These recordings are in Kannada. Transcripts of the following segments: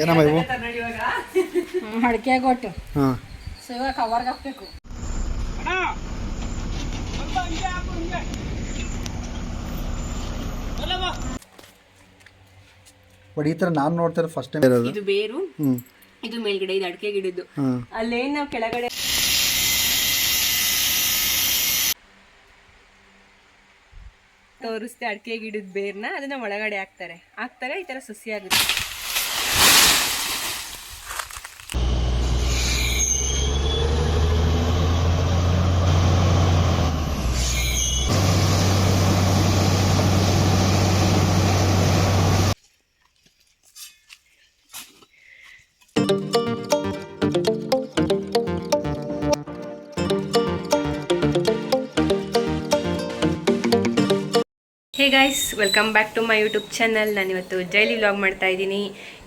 ಏನಮ್ಮ ಇವು ಅಡಿಕೆ ಕೊಟ್ಟು ಹಾಂ ಸೇವೆ ಕವರ್ಗೆ ಹಾಕ್ಬೇಕು. ಬಟ್ ಈ ಥರ ನಾನು ನೋಡ್ತಾರೆ ಫಸ್ಟ್ ಟೈಮ್ ಇರೋದು. ಇದು ಬೇರು, ಇದು ಮೇಲ್ಗಡೆ, ಇದು ಅಡಿಕೆ ಗಿಡದ್ದು. ಅಲ್ಲೇನು ನಾವು ಕೆಳಗಡೆ ತೋರಿಸ್ತೆ ಅಡಿಕೆ ಗಿಡದ ಬೇರ್ನ, ಅದನ್ನ ಒಳಗಡೆ ಹಾಕ್ತಾರೆ ಈ ತರ ಸಸಿ ಆಗುತ್ತೆ. Hey guys, welcome back to my YouTube channel. ನಾನಿವತ್ತು ಡೈಲಿ ವ್ಲಾಗ್ ಮಾಡ್ತಾ ಇದ್ದೀನಿ.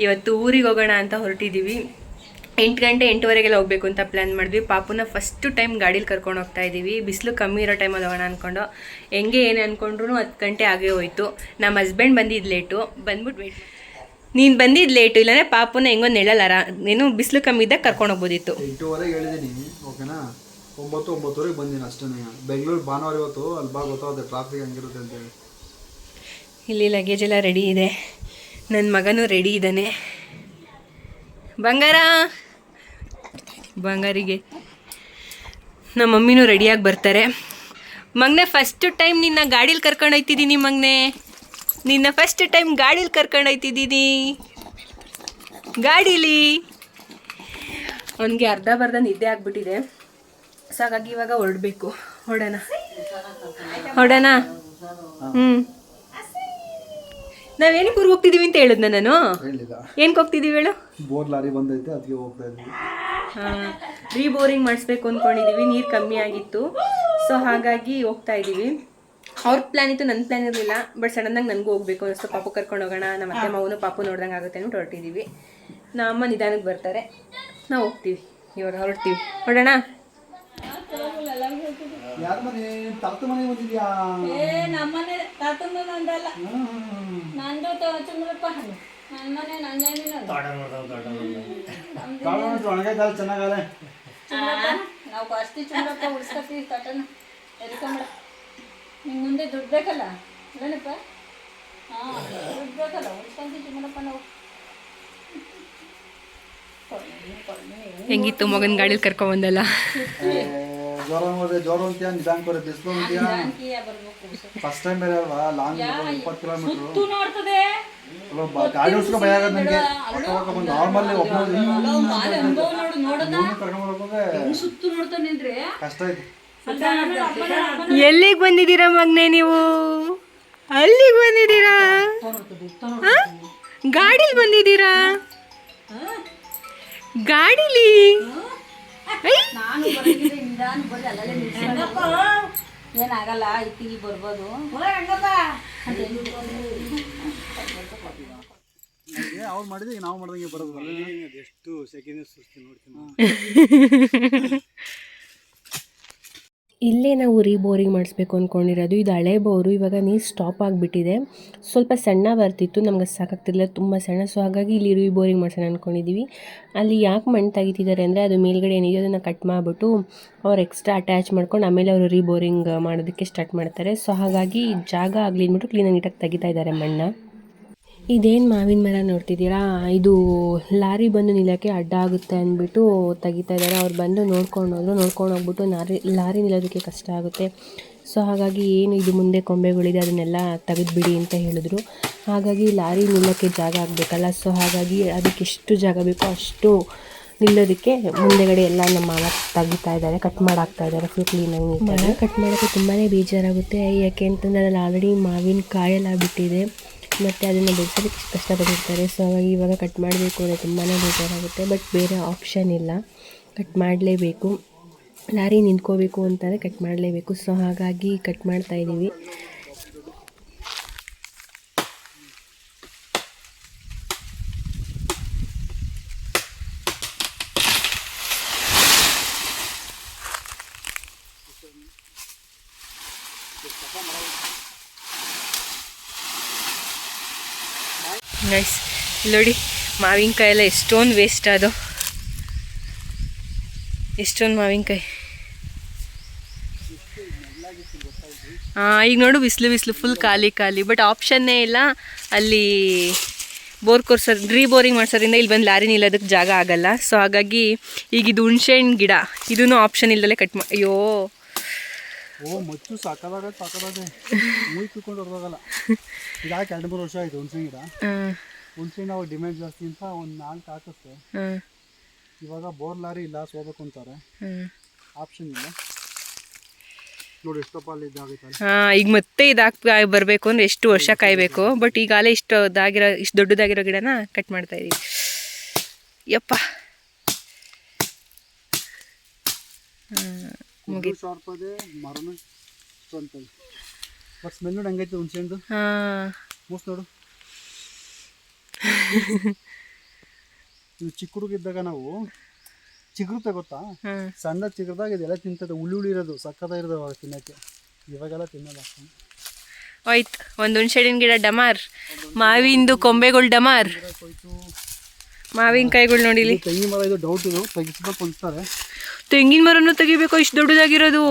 ಇವತ್ತು ಊರಿಗೆ ಹೋಗೋಣ ಅಂತ ಹೊರಟಿದ್ದೀವಿ. 8 ಗಂಟೆ 8:15 ಹೋಗಬೇಕು ಅಂತ ಪ್ಲ್ಯಾನ್ ಮಾಡಿದ್ವಿ. ಪಾಪುನ ಫಸ್ಟು ಟೈಮ್ ಗಾಡೀಲಿ ಕರ್ಕೊಂಡು ಹೋಗ್ತಾ ಇದ್ದೀವಿ. ಬಿಸಿಲು ಕಮ್ಮಿ ಇರೋ ಟೈಮಲ್ಲಿ ಹೋಗೋಣ ಅಂದ್ಕೊಂಡು ಹೆಂಗೆ ಏನು ಅಂದ್ಕೊಂಡ್ರು 10 ಗಂಟೆ ಆಗೇ ಹೋಯ್ತು. ನಮ್ಮ ಹಸ್ಬೆಂಡ್ ಬಂದಿದ್ದು ಲೇಟು, ಬಂದ್ಬಿಟ್ಟು ವೇಟ್. ನೀನು ಬಂದಿದ್ದು ಲೇಟು, ಇಲ್ಲಾಂದರೆ ಪಾಪುನ ಹೆಂಗೋ ನೆಳಲಾರ ನೀನು ಬಿಸಿಲು ಕಮ್ಮಿ ಇದ್ದಾಗ ಕರ್ಕೊಂಡು ಹೋಗ್ಬೋದಿತ್ತು. 8:15 ಹೇಳಿದ್ದೀನಿ, ಓಕೆನಾ? 9:09 ಬಂದಿನಿ ಅಷ್ಟೇ. ಬೆಂಗಳೂರು ಭಾನುವಾರ ಇವತ್ತು, ಅಲ್ಲಿ ಬಾ ಗೊತ್ತಾಗುತ್ತೆ ಟ್ರಾಫಿಕ್ ಹಂಗಿರುತ್ತೆ ಅಂತೇಳಿ. ಇಲ್ಲಿ ಲಗೇಜ್ ಎಲ್ಲ ರೆಡಿ ಇದೆ, ನನ್ನ ಮಗನೂ ರೆಡಿ ಇದ್ದಾನೆ. ಬಂಗಾರಿಗೆ ನಮ್ಮ ಮಮ್ಮಿನೂ ರೆಡಿಯಾಗಿ ಬರ್ತಾರೆ. ಮಗನೇ ಫಸ್ಟು ಟೈಮ್ ನಿನ್ನ ಗಾಡೀಲಿ ಕರ್ಕೊಂಡು ಹೋಗ್ತಿದ್ದೀನಿ. ನಿನ್ನ ಫಸ್ಟ್ ಟೈಮ್ ಗಾಡೀಲಿ ಕರ್ಕೊಂಡು ಹೋಗ್ತಿದ್ದೀನಿ, ಗಾಡೀಲಿ. ಅವನಿಗೆ ಅರ್ಧ ಬರ್ಧ ನಿದ್ದೆ ಆಗಿಬಿಟ್ಟಿದೆ. ಸೊ ಹಾಗಾಗಿ ಇವಾಗ ಹೊರಡೋಣ. ನಾವೇನಕ್ಕೆ ಊರಿಗೆ ಹೋಗ್ತಿದೀವಿ ಅಂತ ಹೇಳಿದ್ನ ನಾನು? ಏನಕ್ಕೆ ಹೋಗ್ತಿದ್ದೀವಿ ಹೇಳು? ಬೋರ್ ಲಾರಿ ಬಂದೈತೆ, ಅದಕ್ಕೆ ಹೋಗ್ತಾ ಇದ್ದೀವಿ. ರೀಬೋರಿಂಗ್ ಮಾಡಿಸ್ಬೇಕು ಅಂದ್ಕೊಂಡಿದ್ದೀವಿ, ನೀರು ಕಮ್ಮಿ ಆಗಿತ್ತು. ಸೊ ಹಾಗಾಗಿ ಹೋಗ್ತಾ ಇದ್ದೀವಿ. ಅವ್ರ ಪ್ಲ್ಯಾನ್ ಇತ್ತು, ನನ್ನ ಪ್ಲ್ಯಾನ್ ಇರಲಿಲ್ಲ. ಬಟ್ ಸಡನ್ನಾಗಿ ನನಗೂ ಹೋಗ್ಬೇಕು ಅನ್ನಿಸ್ತು. ಪಾಪು ಕರ್ಕೊಂಡು ಹೋಗೋಣ, ನಮ್ಮ ಅತ್ತೆ ಮಾವನು ಪಾಪು ನೋಡ್ದಂಗೆ ಆಗುತ್ತೆ ಅಂತ ಹೊರಟಿದ್ದೀವಿ. ನಮ್ಮ ನಿಧಾನಕ್ಕೆ ಬರ್ತಾರೆ, ನಾವು ಹೋಗ್ತೀವಿ. ಇವಾಗ ಹೊರಡೋಣ. ಯಾರ ಮನೆ? ತಾತ ಮನೆ ಬಂದಿದ್ಯಾ? ನಮ್ಮನೆ ತಾತನ ನಂದಲ್ಲ, ನಂದು ಚಂದ್ರಪ್ಪ. ನನ್ನ ಮನೆ ಚೆನ್ನಾಗಲ್ಲ. ನಾವು ಅಷ್ಟೇ ಚಂದ್ರಪ್ಪ ಉಡ್ಸ್ಕೊತೀವಿ. ತಟನ ಎದ್ಕೊಂಬಿಡ. ನಿಮ್ಗೆ ಮುಂದೆ ದುಡ್ಡು ಬೇಕಲ್ಲ, ಇಲ್ಲನಪ್ಪ? ದುಡ್ಡು ಬೇಕಲ್ಲ, ಉಡ್ಸ್ಕೊಂತೀವಿ ಚಂದ್ರಪ್ಪ ನಾವು. ಹೆಂಗಿತ್ತು ಮಗನ ಗಾಡೀಲಿ ಕರ್ಕೊಂಬಂದಲ್ಲ? ಜೋರ ಅಂತೀಯ, ನಿಧಾನ ಬಿಸಿಲು ಅಂತೀಯ. ಫಸ್ಟ್ ಟೈಮ್ ಬೇರೆ ಅಲ್ವಾ, ಲಾಂಗ್ 20 ಕಿಲೋಮೀಟರ್ ನೋಡ್ತದೆ. ಗಾಡಿ ಓಡಿಸ್ಕೊ ಭಯ ಆಗದ ನನಗೆ. ನಾರ್ಮಲ್ ಸುತ್ತು ನೋಡ್ತಾನೆ ಕಷ್ಟ ಐತಿ. ಎಲ್ಲಿಗೆ ಬಂದಿದ್ದೀರಾ ಮಗನೇ ನೀವು? ಅಲ್ಲಿಗೆ ಬಂದಿದ್ದೀರಾ? ಗಾಡೀಲಿ ಬಂದಿದ್ದೀರಾ? ಗಾಡೀಲಿ ಏನಾಗಲ್ಲ, ಇತ್ತಿಗೆ ಬರ್ಬೋದು. ಅವ್ರು ಮಾಡಿದ್ರೆ ನಾವು ಮಾಡ್ದಂಗೆ ಬರೋದು. ಎಷ್ಟು ಸೆಕೆಂಡ್ ಸುಸ್ತಿ ನೋಡ್ತೀನಿ. ಇಲ್ಲೇ ನಾವು ರೀಬೋರಿಂಗ್ ಮಾಡಿಸ್ಬೇಕು ಅಂದ್ಕೊಂಡಿರೋದು. ಇದು ಹಳೆ ಬೋರು, ಇವಾಗ ನೀರು ಸ್ಟಾಪ್ ಆಗಿಬಿಟ್ಟಿದೆ. ಸ್ವಲ್ಪ ಸಣ್ಣ ಬರ್ತಿತ್ತು, ನಮ್ಗೆ ಸಾಕಾಗ್ತಿರ್ಲಿಲ್ಲ, ತುಂಬ ಸಣ್ಣ. ಸೊ ಹಾಗಾಗಿ ಇಲ್ಲಿ ರೀಬೋರಿಂಗ್ ಮಾಡ್ಸೋಣ ಅಂದ್ಕೊಂಡಿದ್ದೀವಿ. ಅಲ್ಲಿ ಯಾಕೆ ಮಣ್ಣು ತೆಗಿತಿದ್ದಾರೆ ಅಂದರೆ, ಅದು ಮೇಲ್ಗಡೆ ಏನಿದೆ ಅದನ್ನು ಕಟ್ ಮಾಡಿಬಿಟ್ಟು ಅವ್ರು ಎಕ್ಸ್ಟ್ರಾ ಅಟ್ಯಾಚ್ ಮಾಡ್ಕೊಂಡು ಆಮೇಲೆ ಅವರು ರೀಬೋರಿಂಗ್ ಮಾಡೋದಕ್ಕೆ ಸ್ಟಾರ್ಟ್ ಮಾಡ್ತಾರೆ. ಸೊ ಹಾಗಾಗಿ ಜಾಗ ಆಗಲಿ ಅಂದ್ಬಿಟ್ಟು ಕ್ಲೀನಾಗಿ ನೀಟಾಗಿ ತೆಗಿತಾ ಇದ್ದಾರೆ ಮಣ್ಣು. ಇದೇನು ಮಾವಿನ ಮರ ನೋಡ್ತಿದ್ದೀರಾ? ಇದು ಲಾರಿ ಬಂದು ನಿಲ್ಲೋಕ್ಕೆ ಅಡ್ಡ ಆಗುತ್ತೆ ಅಂದ್ಬಿಟ್ಟು ತೆಗಿತಾ ಇದ್ದಾರೆ. ಅವ್ರು ಬಂದು ನೋಡ್ಕೊಂಡು ಹೋಗ್ಬಿಟ್ಟು ಲಾರಿ ನಿಲ್ಲೋದಕ್ಕೆ ಕಷ್ಟ ಆಗುತ್ತೆ. ಸೊ ಹಾಗಾಗಿ ಏನು ಇದು ಮುಂದೆ ಕೊಂಬೆಗಳಿದೆ ಅದನ್ನೆಲ್ಲ ತೆಗೆದುಬಿಡಿ ಅಂತ ಹೇಳಿದ್ರು. ಹಾಗಾಗಿ ಲಾರಿ ನಿಲ್ಲೋಕ್ಕೆ ಜಾಗ ಆಗಬೇಕಲ್ಲ. ಸೊ ಹಾಗಾಗಿ ಅದಕ್ಕೆ ಎಷ್ಟು ಜಾಗ ಬೇಕೋ ಅಷ್ಟು ನಿಲ್ಲೋದಕ್ಕೆ ಮುಂದೆಗಡೆ ಎಲ್ಲ ನಮ್ಮ ಮಾವ ತೆಗಿತಾ ಇದ್ದಾರೆ, ಕಟ್ ಮಾಡಾಕ್ತಾ ಇದ್ದಾರೆ ಫುಲ್ ಕ್ಲೀನಾಗಿ. ಮರ ಕಟ್ ಮಾಡೋಕ್ಕೆ ತುಂಬಾ ಬೇಜಾರಾಗುತ್ತೆ. ಯಾಕೆ ಅಂತಂದರೆ ಅಲ್ಲಿ ಆಲ್ರೆಡಿ ಮಾವಿನ ಕಾಯೆಲ್ಲ ಬಿಟ್ಟಿದೆ, ಮತ್ತು ಅದನ್ನು ಬೆಳೆಸೋದಕ್ಕೆ ಕಷ್ಟಪಟ್ಟಿರ್ತಾರೆ. ಸೊ ಹಾಗಾಗಿ ಇವಾಗ ಕಟ್ ಮಾಡಬೇಕು ಅಂದರೆ ತುಂಬಾ ಬೇಜಾರಾಗುತ್ತೆ. ಬಟ್ ಬೇರೆ ಆಪ್ಷನ್ ಇಲ್ಲ, ಕಟ್ ಮಾಡಲೇಬೇಕು. ಲಾರಿ ನಿಂತ್ಕೋಬೇಕು ಅಂತಾರೆ, ಕಟ್ ಮಾಡಲೇಬೇಕು. ಸೊ ಹಾಗಾಗಿ ಕಟ್ ಮಾಡ್ತಾಯಿದ್ದೀವಿ. ಗೈಸ್ ನೋಡಿ, ಮಾವಿನಕಾಯಿ ಎಲ್ಲ ಎಷ್ಟೊಂದು ವೇಸ್ಟ್ ಅದು, ಎಷ್ಟೊಂದು ಮಾವಿನಕಾಯಿ. ಈಗ ನೋಡು ಬಿಸಿಲು ಫುಲ್ ಖಾಲಿ. ಬಟ್ ಆಪ್ಷನ್ನೇ ಇಲ್ಲ ಅಲ್ಲಿ. ಬೋರ್ ಕೊರ್ಸೋದು, ರೀಬೋರಿಂಗ್ ಮಾಡ್ಸೋದ್ರಿಂದ ಇಲ್ಲಿ ಬಂದು ಲಾರಿ ನಿಲ್ಲೋದಕ್ಕೆ ಜಾಗ ಆಗಲ್ಲ. ಸೊ ಹಾಗಾಗಿ ಈಗ ಇದು ಹುಣಸೆ ಹಣ್ಣು ಗಿಡ, ಇದೂ ಆಪ್ಷನ್ ಇಲ್ಲದಲ್ಲೇ ಕಟ್ ಮಾಡಿ. ಅಯ್ಯೋ ಮಚ್ಚು ಸಾಕಾಗದೆ ಮೂಯ್ ಕುತ್ಕೊಂಡು ಹೊರದಾಗಲ್ಲ. ಇದಾಕೆ 2-3 ವರ್ಷ ಆಯಿತು ಹುಣಸೆ ಗಿಡ. ಹುಣಸೆ ನಾವು ಡಿಮ್ಯಾಂಡ್ ಜಾಸ್ತಿ ಅಂತ ಒಂದು 4 ಹಾಕಿಸ್ತೆ. ಇವಾಗ ಬೋರ್ ಲಾರಿ ಇಲ್ಲ, ಸೋಬೇಕು ಅಂತಾರೆ, ಆಪ್ಷನ್ ಇಲ್ಲ. ನೋಡಿ ಎಷ್ಟಪ್ಪ ಅಲ್ಲಿ ಇದಾಗೈತೆ. ಈಗ ಮತ್ತೆ ಬರಬೇಕು ಅಂದ್ರೆ ಎಷ್ಟು ವರ್ಷ ಕಾಯಬೇಕು. ಬಟ್ ಈಗಾಗಲೇ ಇಷ್ಟು ದೊಡ್ಡದಾಗಿರೋ ಗಿಡನ ಕಟ್ ಮಾಡ್ತಾ ಇದೀವಿ. ಯಪ್ಪ ಶಾರ್ಪದೆ ಮರನು ಸ್ವಂತದೆ. ಬಟ್ ಸ್ಮೆಲ್ ನೋಡಿ ಹಂಗೈತೆ ಹುಣಸೆ ಹಣ್ಣು. ಮೂಸ್ ನೋಡು. ಇದು ಚಿಕ್ಕ ಹುಡುಗಿದ್ದಾಗ ನಾವು ಚಿಗುರುತ್ತೆ ಗೊತ್ತಾ, ಸಣ್ಣ ಚಿಗುರ್ದಾಗ ಇದೆಲ್ಲ ತಿಂತದೆ. ಹುಳಿ ಇರೋದು ಸಕ್ಕತ್ತಾಗಿರೋದು ಅವಾಗ ತಿನ್ನೋಕ್ಕೆ. ಇವಾಗೆಲ್ಲ ತಿನ್ನೋದು ಅಷ್ಟೇ. ಆಯ್ತು, ಒಂದು ಹುಣಸೆ ಹಣ್ಣಿನ ಗಿಡ ಡಮಾರ್, ಮಾವಿಂದು ಕೊಂಬೆಗಳು ಡಮಾರ್, ಮಾವಿನಕಾಯಿಗಳು ನೋಡಿಲಿ. ತೆಂಗಿನ ಮರ ಇದು ಡೌಟ್, ಇದು ತೆಗಿಸ್ಬೇಕು ಅನ್ಸ್ತಾರೆ. ತೆಂಗಿನ ಮರನೂ ತೆಗಿಬೇಕು, ಇಷ್ಟು ದೊಡ್ಡದಾಗಿರೋದು.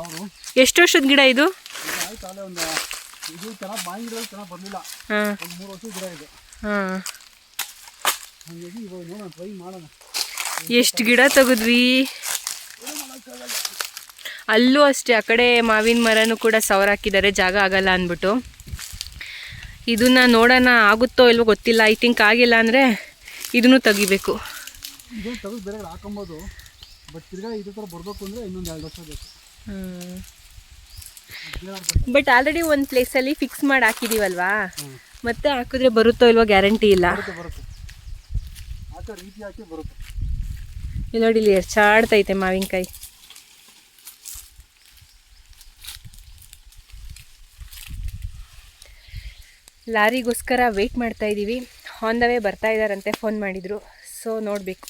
ಅವರು ಎಷ್ಟು ವರ್ಷದ ಗಿಡ ಇದು? ಆಯ್ತು ಒಂದು ಇದು ಚೆನ್ನಾಗಿ ಬಾಯಿ ಗಿಡ ಚೆನ್ನಾಗಿ ಬರಲಿಲ್ಲ. ಒಂದು 3 ವರ್ಷದ ಗಿಡ ಇದೆ. ಹಾಗಾಗಿ ಇವಾಗ ನೋಡೋಣ, ಟ್ರೈ ಮಾಡೋಣ. ಎಷ್ಟು ಗಿಡ ತೆಗೆದ್ವಿ. ಅಲ್ಲೂ ಅಷ್ಟೇ, ಆ ಕಡೆ ಮಾವಿನ ಮರನೂ ಕೂಡ ಸವರ್ ಹಾಕಿದ್ದಾರೆ, ಜಾಗ ಆಗಲ್ಲ ಅಂದ್ಬಿಟ್ಟು. ಇದನ್ನ ನೋಡೋಣ ಆಗುತ್ತೋ ಇಲ್ವೋ ಗೊತ್ತಿಲ್ಲ. ಐ ಥಿಂಕ್ ಆಗಿಲ್ಲ ಅಂದರೆ ಇದನ್ನು ತೆಗಿಬೇಕು. ಇದನ್ನು ತೆಗೆದು ಬೇರೆ ಹಾಕೊಬೋದು. ಬಟ್ ತಿರ್ಗಾ ಇದೇ ಥರ ಬರಬೇಕು ಅಂದರೆ ಇನ್ನೊಂದು 2 ವರ್ಷ ಬೇಕು. ಬಟ್ ಆಲ್ರೆಡಿ ಒಂದು ಪ್ಲೇಸಲ್ಲಿ ಫಿಕ್ಸ್ ಮಾಡಿ ಹಾಕಿದ್ದೀವಲ್ವಾ, ಮತ್ತೆ ಹಾಕಿದ್ರೆ ಬರುತ್ತೋ ಇಲ್ವೋ ಗ್ಯಾರಂಟಿ ಇಲ್ಲ. ಬರುತ್ತೆ ಹಾಕೋ ರೀತಿ ಹಾಕಿ ಬರುತ್ತೆ. ಇಲ್ಲಿ ನೋಡಿ, ಇಲ್ಲಿ ಎರ್ಚಾಡ್ತೈತೆ ಮಾವಿನಕಾಯಿ. ಲಾರಿಗೋಸ್ಕರ ವೆಯ್ಟ್ ಮಾಡ್ತಾ ಇದ್ದೀವಿ. ಆನ್ ದ ವೇ ಬರ್ತಾ ಇದ್ದಾರಂತೆ, ಫೋನ್ ಮಾಡಿದರು. ಸೊ ನೋಡಬೇಕು.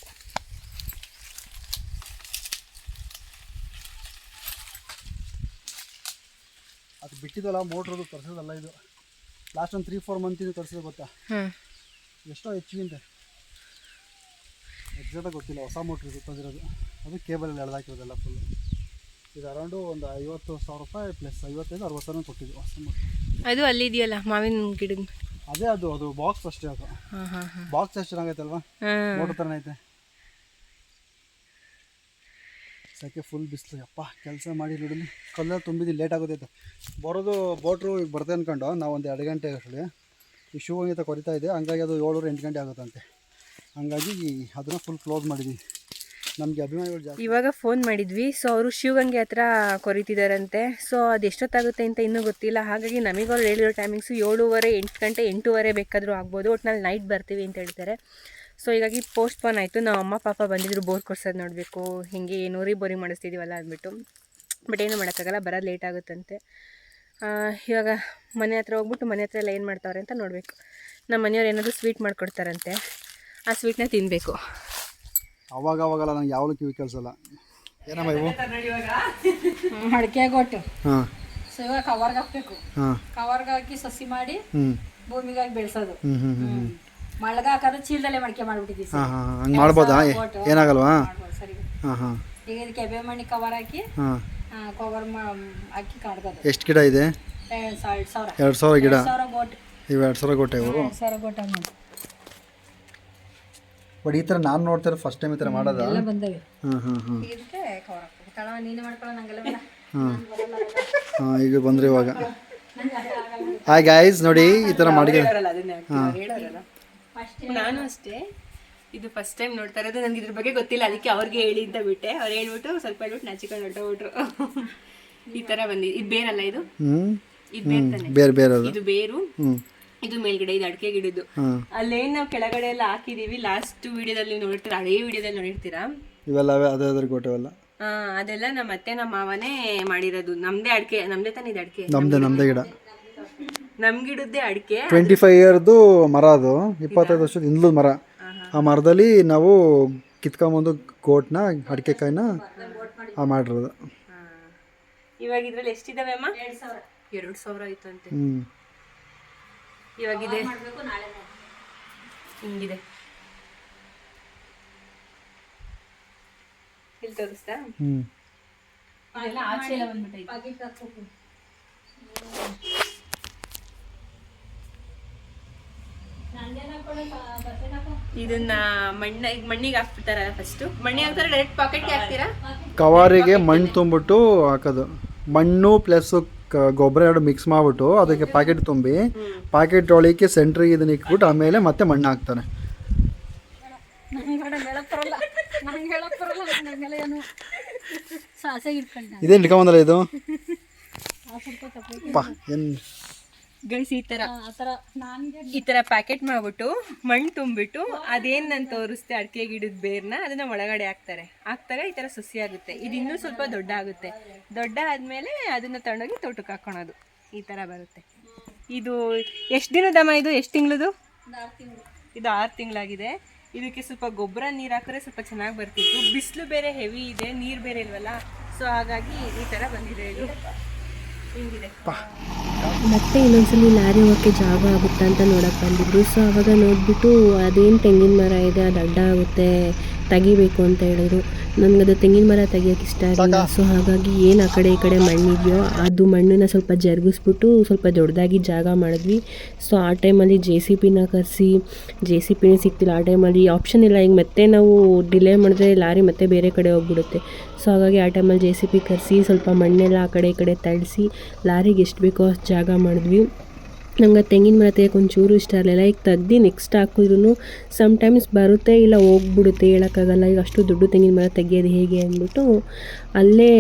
ಅದು ಬಿಟ್ಟಿದ್ದಲ್ಲ ಮೋಟ್ರದು ತರಿಸೋದಲ್ಲ ಇದು. ಲಾಸ್ಟ್ ಒಂದು 3-4 ಮಂತಿಂದ ತರಿಸಿದೆ ಗೊತ್ತಾ. ಎಷ್ಟೋ ಹೆಚ್ಚಿಗಿಂತ ಎಕ್ಸಾಕ್ಟಾಗಿ ಗೊತ್ತಿಲ್ಲ. ಹೊಸ ಮೋಟ್ರ್ ಇದು ತಂದಿರೋದು. ಅದು ಕೇಬಲಲ್ಲಿ ಎಳೆದಾಕಿರೋದೆಲ್ಲ ಫುಲ್ಲು. ಇದು ಅರೌಂಡು ಒಂದು 50,000 ರೂಪಾಯಿ ಪ್ಲಸ್ 55-60 ಕೊಟ್ಟಿದ್ದು ಹೊಸ ಮೋಟ್ರ್. ಅದು ಅಲ್ಲಿದೆಯಲ್ಲ ಮಾವಿನ ಗಿಡದ. ಅದೇ ಅದು ಬಾಕ್ಸ್ ಅಷ್ಟೇ. ಅದು ಬಾಕ್ಸ್ ಎಷ್ಟು ಚೆನ್ನಾಗೈತಲ್ವಾ, ಮೋಟ್ರ್ ಥರನೇ ಐತೆ. ಸಕ್ಕೆ ಫುಲ್ ಬಿಸಿಲು. ಯಪ್ಪ ಕೆಲಸ ಮಾಡಿ ನೋಡಿಲಿ, ಕಲ್ಲೆಲ್ಲ ತುಂಬಿದ್ದು ಲೇಟ್ ಆಗೋದೈತೆ ಬರೋದು. ಬೋಟ್ರು ಈಗ ಬರ್ತೆ ಅಂದ್ಕೊಂಡು ನಾವು ಒಂದು 2 ಗಂಟೆ ಅಷ್ಟೇ ಈ ಶೂ ಅಂತ ಕೊರಿತಾ ಇದೆ. ಹಂಗಾಗಿ ಅದು 7-8 ಗಂಟೆ ಆಗುತ್ತಂತೆ. ಹಂಗಾಗಿ ಅದನ್ನು ಫುಲ್ ಕ್ಲೋಸ್ ಮಾಡಿದ್ವಿ. ನಮಗೆ ಅಭಿಮಾನಿಗಳು ಜಾಸ್ತಿ. ಇವಾಗ ಫೋನ್ ಮಾಡಿದ್ವಿ. ಸೊ ಅವರು ಶಿವಗಂಗೆ ಹತ್ರ ಕೊರಿತಿದ್ದಾರಂತೆ. ಸೊ ಅದು ಎಷ್ಟೊತ್ತಾಗುತ್ತೆ ಅಂತ ಇನ್ನೂ ಗೊತ್ತಿಲ್ಲ. ಹಾಗಾಗಿ ನಮಗವ್ರು ಹೇಳಿರೋ ಟೈಮಿಂಗ್ಸು 7:30, 8 ಗಂಟೆ, 8:15 ಬೇಕಾದರೂ ಆಗ್ಬೋದು. ಒಟ್ಟಿನಲ್ಲಿ ನೈಟ್ ಬರ್ತೀವಿ ಅಂತ ಹೇಳ್ತಾರೆ. ಸೊ ಹೀಗಾಗಿ ಪೋಸ್ಟ್ಪೋನ್ ಆಯಿತು. ನಾವು ಅಮ್ಮ ಪಾಪ ಬಂದಿದ್ರು ಬೋರ್ ಕೊರ್ಸೋದು ನೋಡಬೇಕು, ಹೀಗೆ ಬೋರಿಂಗ್ ಮಾಡಿಸ್ತಿದ್ದೀವಲ್ಲ ಅಂದ್ಬಿಟ್ಟು. ಬಟ್ ಏನು ಮಾಡೋಕ್ಕಾಗಲ್ಲ, ಬರೋದು ಲೇಟ್ ಆಗುತ್ತಂತೆ. ಇವಾಗ ಮನೆ ಹತ್ರ ಹೋಗ್ಬಿಟ್ಟು ಮನೆ ಹತ್ರ ಎಲ್ಲ ಏನು ಮಾಡ್ತಾವ್ರೆ ಅಂತ ನೋಡಬೇಕು. ನಮ್ಮ ಮನೆಯವ್ರು ಏನಾದರೂ ಸ್ವೀಟ್ ಮಾಡಿಕೊಡ್ತಾರಂತೆ, ಆ ಸ್ವೀಟ್ನ ತಿನ್ನಬೇಕು. ಅವಾಗಲ್ಲ ನನಗೆ ಯಾವಾಗಲೂ ಕಿವಿ ಕೆಲಸಲ್ಲ. ಏನಮ್ಮ ಇವು ಅಡಿಕೆ ಗೊಟ್ಟು. ಹಾಂ. ಸೊ ಇವಾಗ ಕವರ್ಗೆ ಹಾಕಬೇಕು. ಕವರ್ಗೆ ಹಾಕಿ ಸಸಿ ಮಾಡಿ ಭೂಮಿಗಾಗಿ ಬೆಳೆಸೋದು. ಮಳೆಗೆ ಹಾಕೋದು ಚೀಲದಲ್ಲೇ ಮಡಿಕೆ ಮಾಡಿಬಿಟ್ಟಿದ್ದೀವಿ. ಹಂಗೆ ಮಾಡ್ಬೋದಾ? ಏನಾಗಲ್ವಾ? ಸರಿ. ಹಾಂ ಹಾಂ. ಈಗ ಇದಕ್ಕೆ ಎಬೆ ಮಣ್ಣಿ ಕವರ್ ಹಾಕಿ ಕವರ್ ಹಾಕಿ ಕಡ್ಗೋದು. ಎಷ್ಟು ಗಿಡ ಇದೆ? 2,000 ಗಿಡ. 2,000 ಗೋಟ್. ಇವು 2,000 ಗೋಟೆ ಇವು. 2,000 ಗೋಟ್ ಆಗೋದು. ಬಟ್ ಈ ಥರ ನಾನು ನೋಡ್ತಾರೆ ಫಸ್ಟ್ ಟೈಮ್ ಈ ಥರ ಮಾಡೋದಾ? ಎಲ್ಲ ಬಂದವೆ. ಹಾಂ. ಇದಕ್ಕೆ ಕವರ್ ಹಾಕ್ಬೇಕು. ತಳ ನೀನು ಮಾಡ್ಕೊಳ್ಳೋ ನಂಗೆಲ್ಲ ಬೇಡ. ಹಾಂ ಈಗ ಬಂದರೆ ಇವಾಗ. ಹಾಯ್ ಗಾಯ್ಸ್, ನೋಡಿ ಈ ಥರ ಮಾಡಿ. ನಾನು ಅಷ್ಟೇ ಇದು ಫಸ್ಟ್ ಟೈಮ್ ನೋಡ್ತಾ ಇರೋದು. ನನಗೆ ಇದ್ರ ಬಗ್ಗೆ ಗೊತ್ತಿಲ್ಲ, ಅದಕ್ಕೆ ಅವ್ರಿಗೆ ಹೇಳಿ ಅಂತ ಬಿಟ್ಟೆ. ಅವ್ರು ಹೇಳ್ಬಿಟ್ಟು ಸ್ವಲ್ಪ ಹೇಳ್ಬಿಟ್ಟು ನಾಚಿಕೊಂಡು ಹೊರಟೋಗ್ಬಿಟ್ರು. ಈ ಥರ ಬಂದಿದೆ. ಇದು ಬೇರಲ್ಲ, ಇದು ಇದು ಬೇರೆ ತಾನೆ. ಬೇರೆ ಇದು ಬೇರು, ಇದು ಮೇಲ್ಗಡೆ, ಇದು ಅಡಿಕೆ ಗಿಡದ್ದು. ಅಲ್ಲೇನು ನಾವು ಕೆಳಗಡೆ ಎಲ್ಲ ಹಾಕಿದೀವಿ. ಲಾಸ್ಟ್ ವಿಡಿಯೋದಲ್ಲಿ ನೀವು ನೋಡಿರ್ತೀರ, ಹಳೇ ವಿಡಿಯೋದಲ್ಲಿ ನೋಡಿರ್ತೀರಾ. ಇವೆಲ್ಲ ಅದೇ ಗೋಟೆವೆಲ್ಲ. ಅದೆಲ್ಲ ನಮ್ಮ ಅತ್ತೆ ನಮ್ಮ ಮಾವನೇ ಮಾಡಿರೋದು. ನಮ್ದೇ ಅಡಿಕೆ, ನಮ್ದೇ ತಾನೆ ಇದು ಅಡಿಕೆ. ನಮ್ದೇ ಗಿಡ, ನಮ್ ಗಿಡದ್ದೇ ಅಡಿಕೆ. 25 ಇಯರ್ದು ಮರ ಅದು. 25 ವರ್ಷದ ಹಿಂದ್ಲದ ಮರ. ಆ ಮರದಲ್ಲಿ ನಾವು ಕಿತ್ಕೊಂಬಂದು ಗೋಟ್ನ ಅಡಿಕೆ ಕಾಯಿನ ಮಾಡಿರೋದು. ಇವಾಗ ಇದ್ರಲ್ಲಿ ಎಷ್ಟಿದಾವೆ ಅಮ್ಮ? 2,000 ಆಯ್ತಂತೆ. ಇವಾಗಿದೆ ಹಿಂಗಿದೆ. ಇಲ್ಲಿ ತೋರಿಸ್ತಾ ಆಚೆ ಎಲ್ಲ ಬಂದ್ಬಿಟ್ಟೈತೆ. ಇದನ್ನ ಮಣ್ಣಿಗೆ ಹಾಕ್ಬಿಡ್ತಾರ. ಫಸ್ಟ್ ಮಣ್ಣಿಗೆ ಹಾಕ್ತಾರೆ, ಡೈರೆಕ್ಟ್ ಪಾಕೆಟ್ಗೆ ಹಾಕ್ತೀರಾ? ಕವರಿಗೆ ಮಣ್ಣು ತುಂಬಿಟ್ಟು ಹಾಕೋದು. ಮಣ್ಣು ಪ್ಲಸ್ ಗೊಬ್ಬರ ಎರಡು ಮಿಕ್ಸ್ ಮಾಡ್ಬಿಟ್ಟು ಅದಕ್ಕೆ ಪ್ಯಾಕೆಟ್ ತುಂಬಿ ಪ್ಯಾಕೆಟ್ ಒಳಗೆ ಸೆಂಟ್ರಿಗೆ ಇದನ್ನ ಇಟ್ಬಿಟ್ಟು ಆಮೇಲೆ ಮತ್ತೆ ಮಣ್ಣು ಹಾಕ್ತಾರೆ. ಇದೇನು ಇಟ್ಕೊಂಬಂದಲ್ಲ ಇದು ಗೈಸ್, ಈ ತರ ಪ್ಯಾಕೆಟ್ ಮಾಡ್ಬಿಟ್ಟು ಮಣ್ಣು ತುಂಬಿಟ್ಟು ಅದೇನ್ ನಾನು ತೋರಿಸ್ತೆ ಅಡಿಕೆ ಗಿಡದ ಬೇರ್ನ ಅದನ್ನ ಒಳಗಡೆ ಹಾಕ್ತಾರೆ. ಈ ತರ ಸಸಿ ಆಗುತ್ತೆ. ಇದು ಇನ್ನೂ ಸ್ವಲ್ಪ ದೊಡ್ಡ ಆಗುತ್ತೆ. ದೊಡ್ಡ ಆದ್ಮೇಲೆ ಅದನ್ನ ತಗೊಂಡೋಗಿ ತೋಟಕ್ಕೆ ಹಾಕೋಣದು. ಈ ತರ ಬರುತ್ತೆ. ಇದು ಎಷ್ಟು ದಿನದಮ್ಮ? ಇದು ಎಷ್ಟು ತಿಂಗಳದು? ಇದು 6 ತಿಂಗಳಾಗಿದೆ. ಇದಕ್ಕೆ ಸ್ವಲ್ಪ ಗೊಬ್ಬರ ನೀರು ಹಾಕಿದ್ರೆ ಸ್ವಲ್ಪ ಚೆನ್ನಾಗಿ ಬರ್ತಿತ್ತು. ಬಿಸಿಲು ಬೇರೆ ಹೆವಿ ಇದೆ, ನೀರು ಬೇರೆ ಇಲ್ವಲ್ಲ, ಸೊ ಹಾಗಾಗಿ ಈ ತರ ಬಂದಿದೆ. ಇದು ಹಿಂಗಿದೆ. ಮತ್ತೆ ಇನ್ನೊಂದ್ಸಲಿ ಲಾರಿ ಹೋಗೋಕ್ಕೆ ಜಾಗ ಆಗುತ್ತಾ ಅಂತ ನೋಡಕ್ಕೆ ಬಂದಿದ್ರು. ಸೊ ಆವಾಗ ನೋಡಿಬಿಟ್ಟು ಅದೇನು ತೆಂಗಿನ ಮರ ಇದೆ ಅದು ಅಡ್ಡ ಆಗುತ್ತೆ, ತೆಗಿಬೇಕು ಅಂತ ಹೇಳಿದ್ರು. ನನಗದು ತೆಂಗಿನ ಮರ ತೆಗಿಯೋಕ್ಕೆ ಇಷ್ಟ ಆಗಿಲ್ಲ. ಸೊ ಹಾಗಾಗಿ ಏನು ಆ ಕಡೆ ಈ ಕಡೆ ಮಣ್ಣಿದೆಯೋ ಅದು ಮಣ್ಣನ್ನು ಸ್ವಲ್ಪ ಜರುಗಿಸ್ಬಿಟ್ಟು ಸ್ವಲ್ಪ ದೊಡ್ಡದಾಗಿ ಜಾಗ ಮಾಡಿದ್ವಿ. ಸೊ ಆ ಟೈಮಲ್ಲಿ JCBನ ಕರೆಸಿ, JCBನೇ ಸಿಗ್ತಿಲ್ಲ ಆ ಟೈಮಲ್ಲಿ. ಆಪ್ಷನ್ ಇಲ್ಲ, ಈಗ ಮತ್ತೆ ನಾವು ಡಿಲೇ ಮಾಡಿದ್ರೆ ಲಾರಿ ಮತ್ತೆ ಬೇರೆ ಕಡೆ ಹೋಗ್ಬಿಡುತ್ತೆ. ಸೊ ಹಾಗಾಗಿ ಆ ಟೈಮಲ್ಲಿ JCB ಕರೆಸಿ ಸ್ವಲ್ಪ ಮಣ್ಣೆಲ್ಲ ಆ ಕಡೆ ಈ ಕಡೆ ತಳಿಸಿ ಲಾರಿಗೆ ಎಷ್ಟು ಬೇಕೋ ಅಷ್ಟು ಜಾಗ ಮಾಡಿದ್ವಿ. ನಂಗೆ ತೆಂಗಿನ ಮರ ತೆಗಿಯೋಕೆ ಒಂಚೂರು ಇಷ್ಟ ಇರಲಿಲ್ಲ. ಈಗ ತೆಗ್ದು ನೆಕ್ಸ್ಟ್ ಹಾಕಿದ್ರೂ ಸಮ್ಟೈಮ್ಸ್ ಬರುತ್ತೆ, ಇಲ್ಲ ಹೋಗ್ಬಿಡುತ್ತೆ, ಹೇಳೋಕ್ಕಾಗಲ್ಲ. ಈಗ ಅಷ್ಟು ದೊಡ್ಡ ತೆಂಗಿನ ಮರ ತೆಗಿಯೋದು ಹೇಗೆ ಅಂದ್ಬಿಟ್ಟು ಅಲ್ಲೇ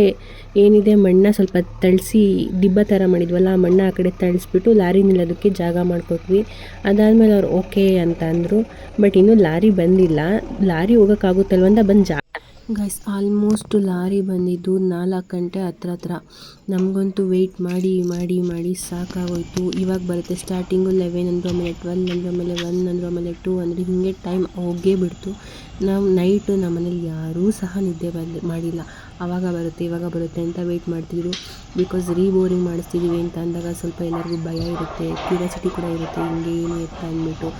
ಏನಿದೆ ಮಣ್ಣು ಸ್ವಲ್ಪ ತಳಿಸಿ ದಿಬ್ಬ ಥರ ಮಾಡಿದ್ವಲ್ಲ, ಆ ಮಣ್ಣು ಆ ಕಡೆ ತಳಿಸ್ಬಿಟ್ಟು ಲಾರಿ ನಿಲ್ಲೋದಕ್ಕೆ ಜಾಗ ಮಾಡಿಕೊಟ್ವಿ. ಅದಾದಮೇಲೆ ಅವ್ರು ಓಕೆ ಅಂತ ಅಂದರು. ಬಟ್ ಇನ್ನೂ ಲಾರಿ ಬಂದಿಲ್ಲ. ಲಾರಿ ಹೋಗೋಕ್ಕಾಗುತ್ತಲ್ವ ಅಂತ ಬಂದು ಗೈಸ್, ಆಲ್ಮೋಸ್ಟ್ ಲಾರಿ ಬಂದಿದ್ದು 4 ಗಂಟೆ ಹತ್ರ. ನಮಗಂತೂ ವೆಯ್ಟ್ ಮಾಡಿ ಮಾಡಿ ಮಾಡಿ ಸಾಕಾಗೋಯ್ತು. ಇವಾಗ ಬರುತ್ತೆ. ಸ್ಟಾರ್ಟಿಂಗು 11 ಅಂದರು, ಆಮೇಲೆ 12 ಅಂದರು, ಆಮೇಲೆ 1 ಅಂದರು, ಆಮೇಲೆ 2 ಅಂದರೆ ಹೀಗೆ ಟೈಮ್ ಹೋಗೇ ಬಿಡ್ತು. ನಾವು ನೈಟು ನಮ್ಮ ಮನೇಲಿ ಯಾರೂ ಸಹ ನಿದ್ದೆ ಮಾಡಿಲ್ಲ. ಆವಾಗ ಬರುತ್ತೆ ಇವಾಗ ಬರುತ್ತೆ ಅಂತ ವೆಯ್ಟ್ ಮಾಡ್ತಿದ್ರು. ಬಿಕಾಸ್ ರೀಬೋರಿಂಗ್ ಮಾಡಿಸ್ತಿದ್ದೀವಿ ಅಂತ ಅಂದಾಗ ಸ್ವಲ್ಪ ಎಲ್ಲರಿಗೂ ಭಯ ಇರುತ್ತೆ, ಕ್ಯೂರಿಯಾಸಿಟಿ ಕೂಡ ಇರುತ್ತೆ, ಹಿಂಗೆ ಏನು ಎತ್ತ ಅಂದ್ಬಿಟ್ಟು.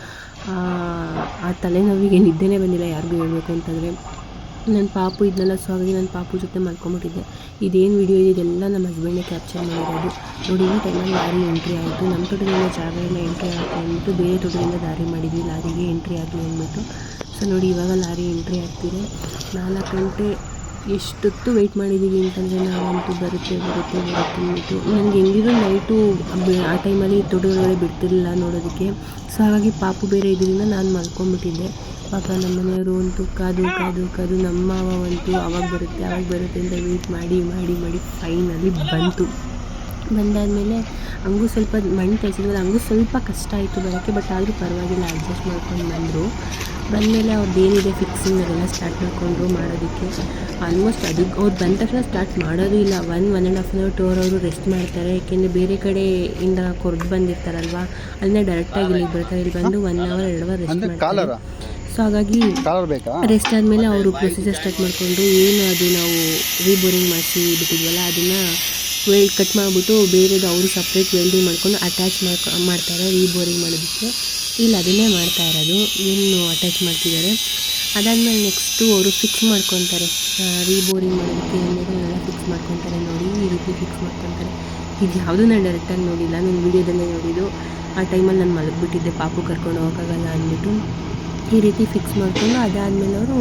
ಆ ತಲೆನೋವಿಗೆ ನಿದ್ದೆನೇ ಬಂದಿಲ್ಲ ಯಾರಿಗೂ ಹೇಳಬೇಕು ಅಂತಂದರೆ. ನನ್ನ ಪಾಪು ಇದನ್ನೆಲ್ಲ, ಸೊ ಹಾಗಾಗಿ ನನ್ನ ಪಾಪು ಜೊತೆ ಮಾಡ್ಕೊಂಬಿಟ್ಟಿದ್ದೆ. ಇದೇನು ವಿಡಿಯೋ ಇದೆ ಇದೆಲ್ಲ ನಮ್ಮ ಹಸ್ಬೆಂಡೇ ಕ್ಯಾಪ್ಚರ್ ಮಾಡಿರೋದು. ನೋಡಿ, ಈ ಟೈಮಲ್ಲಿ ಲಾರಿ ಎಂಟ್ರಿ ಆಯಿತು. ನಮ್ಮ ತೋಟದಿಂದ ಜಾಗ ಎಲ್ಲ ಎಂಟ್ರಿ ಆಗುತ್ತೆ ಅಂದ್ಬಿಟ್ಟು ಬೇರೆ ತೋಟದಿಂದ ದಾರಿ ಮಾಡಿದ್ವಿ ಲಾರಿಗೆ ಎಂಟ್ರಿ ಆಗಲಿ ಅಂದ್ಬಿಟ್ಟು. ಸೊ ನೋಡಿ, ಇವಾಗ ಲಾರಿ ಎಂಟ್ರಿ ಆಗ್ತಿದೆ. 4 ಗಂಟೆ ಎಷ್ಟೊತ್ತು ವೆಯ್ಟ್ ಮಾಡಿದ್ದೀವಿ ಅಂತಂದರೆ ನಾವಂತೂ ಬರುತ್ತೆ ಅಂದ್ಬಿಟ್ಟು. ನನಗೆ ಹೆಂಗಿದ್ರು ನೈಟು ಆ ಟೈಮಲ್ಲಿ ತೋಟದೊಳಗಡೆ ಬಿಡ್ತಿರಲಿಲ್ಲ ನೋಡೋದಕ್ಕೆ. ಸೊ ಹಾಗಾಗಿ ಪಾಪು ಬೇರೆ ಇದರಿಂದ ನಾನು ಮಲ್ಕೊಂಡ್ಬಿಟ್ಟಿದ್ದೆ. ಪಾಪ ನಮ್ಮ ಮನೆಯವರು ಅಂತೂ ಕಾದು ನಮ್ಮ ಮಾವ ಅಂತೂ ಅವಾಗ ಬರುತ್ತೆ ಅಂತ ವೆಯ್ಟ್ ಮಾಡಿ ಫೈನಲಿ ಬಂದಾದಮೇಲೆ ಹಂಗೂ ಸ್ವಲ್ಪ ಮಣ್ಣು ತರಿಸಿದ್ವಲ್ಲ, ಹಂಗೂ ಸ್ವಲ್ಪ ಕಷ್ಟ ಆಯಿತು ಬರೋಕ್ಕೆ. ಬಟ್ ಆದರೂ ಪರವಾಗಿಲ್ಲ, ಅಡ್ಜಸ್ಟ್ ಮಾಡ್ಕೊಂಡು ಬಂದಮೇಲೆ ಅವ್ರದ್ದು ಏನಿದೆ ಫಿಕ್ಸಿಂಗ್ ಅದೆಲ್ಲ ಸ್ಟಾರ್ಟ್ ಮಾಡಿಕೊಂಡ್ರು ಮಾಡೋದಕ್ಕೆ. ಆಲ್ಮೋಸ್ಟ್ ಅದಕ್ಕೆ ಅವ್ರು ಬಂದ ತಕ್ಷಣ ಸ್ಟಾರ್ಟ್ ಮಾಡೋದು ಇಲ್ಲ. 1.5 hour 2 hour ಅವರು ರೆಸ್ಟ್ ಮಾಡ್ತಾರೆ. ಏಕೆಂದರೆ ಬೇರೆ ಕಡೆಯಿಂದ ಕೊರ್ದು ಬಂದಿರ್ತಾರಲ್ವ, ಅದನ್ನ ಡೈರೆಕ್ಟಾಗಿ ಇಲ್ಲಿಗೆ ಬರ್ತಾರೆ. ಇಲ್ಲಿ ಬಂದು 1 hour 2 hour ರೆಸ್ಟ್ ಮಾಡ್ತಾರೆ. ಸೊ ಹಾಗಾಗಿ ರೆಸ್ಟ್ ಆದಮೇಲೆ ಅವರು ಪ್ರೊಸೀಜರ್ ಸ್ಟಾರ್ಟ್ ಮಾಡಿಕೊಂಡು ಏನು ಅದು ನಾವು ರೀಬೋರಿಂಗ್ ಮಾಡಿಸಿ ಬಿಟ್ಟಿದ್ವಲ್ಲ ಅದನ್ನು ಕಟ್ ಮಾಡಿಬಿಟ್ಟು ಬೇರೆದು ಅವರು ಸಪ್ರೇಟ್ ವೆಲ್ಡಿಂಗ್ ಮಾಡ್ಕೊಂಡು ಅಟ್ಯಾಚ್ ಮಾಡ್ತಾರೆ ರೀಬೋರಿಂಗ್ ಮಾಡೋದಕ್ಕೆ. ಇಲ್ಲಿ ಅದನ್ನೇ ಮಾಡ್ತಾ ಇರೋದು, ಏನು ಅಟ್ಯಾಚ್ ಮಾಡ್ತಿದ್ದಾರೆ. ಅದಾದಮೇಲೆ ನೆಕ್ಸ್ಟು ಅವರು ಫಿಕ್ಸ್ ಮಾಡ್ಕೊತಾರೆ, ರೀಬೋರಿಂಗ್ ಮಾಡೋದಕ್ಕೆ ಏನೆಲ್ಲ ಫಿಕ್ಸ್ ಮಾಡ್ಕೊತಾರೆ. ನೋಡಿ, ಈ ರೀತಿ ಫಿಕ್ಸ್ ಮಾಡ್ಕೊತಾರೆ. ಇದು ಯಾವುದೂ ನಾನು ಡೈರೆಕ್ಟಾಗಿ ನೋಡಿಲ್ಲ, ನಾನು ವೀಡಿಯೋದಲ್ಲೇ ನೋಡಿದ್ದು. ಆ ಟೈಮಲ್ಲಿ ನಾನು ಮಲಗಿಬಿಟ್ಟಿದ್ದೆ, ಪಾಪು ಕರ್ಕೊಂಡು ಹೋಗೋಕ್ಕಾಗಲ್ಲ ಅಂದ್ಬಿಟ್ಟು. ಈ ರೀತಿ ಫಿಕ್ಸ್ ಮಾಡಿಕೊಂಡು ಅದಾದಮೇಲೆ ಅವರು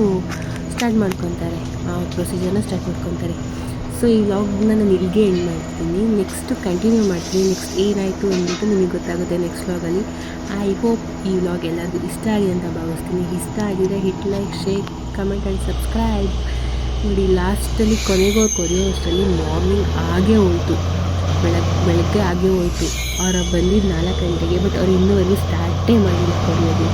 ಸ್ಟಾರ್ಟ್ ಮಾಡ್ಕೊತಾರೆ, ಪ್ರೊಸೀಜರ್ನ ಸ್ಟಾರ್ಟ್ ಮಾಡ್ಕೊತಾರೆ. ಸೊ ಈ ವ್ಲಾಗ್ನ ನಾನು ಇಲ್ಲಿಗೆ ಎಂಡ್ ಮಾಡ್ತೀನಿ. ನೆಕ್ಸ್ಟ್ ಕಂಟಿನ್ಯೂ ಮಾಡ್ತೀನಿ. ನೆಕ್ಸ್ಟ್ ಏನಾಯಿತು ಅಂದ್ಬಿಟ್ಟು ನಿಮಗೆ ಗೊತ್ತಾಗುತ್ತೆ ನೆಕ್ಸ್ಟ್ ವ್ಲಾಗಲ್ಲಿ. ಐ ಹೋಪ್ ಈ ವ್ಲಾಗ್ ಎಲ್ಲರಿಗೂ ಇಷ್ಟ ಆಗಿದೆ ಅಂತ ಭಾವಿಸ್ತೀನಿ. ಇಷ್ಟ ಆಗಿದ್ರೆ hit like, share, comment and subscribe. ನೋಡಿ, ಲಾಸ್ಟಲ್ಲಿ ಕೊನೆಯೋ ಅಷ್ಟರಲ್ಲಿ ಮಾರ್ನಿಂಗ್ ಆಗೇ ಹೋಯಿತು, ಬೆಳಗ್ಗೆ ಆಗೇ ಹೋಯಿತು. ಅವ್ರು ಬಂದಿದ್ದು 4 ಗಂಟೆಗೆ. ಬಟ್ ಅವ್ರು ಇನ್ನೂವರೆಗೂ ಸ್ಟಾರ್ಟೇ ಮಾಡಿಲ್ಲ ಕೊರಿಯೋದು.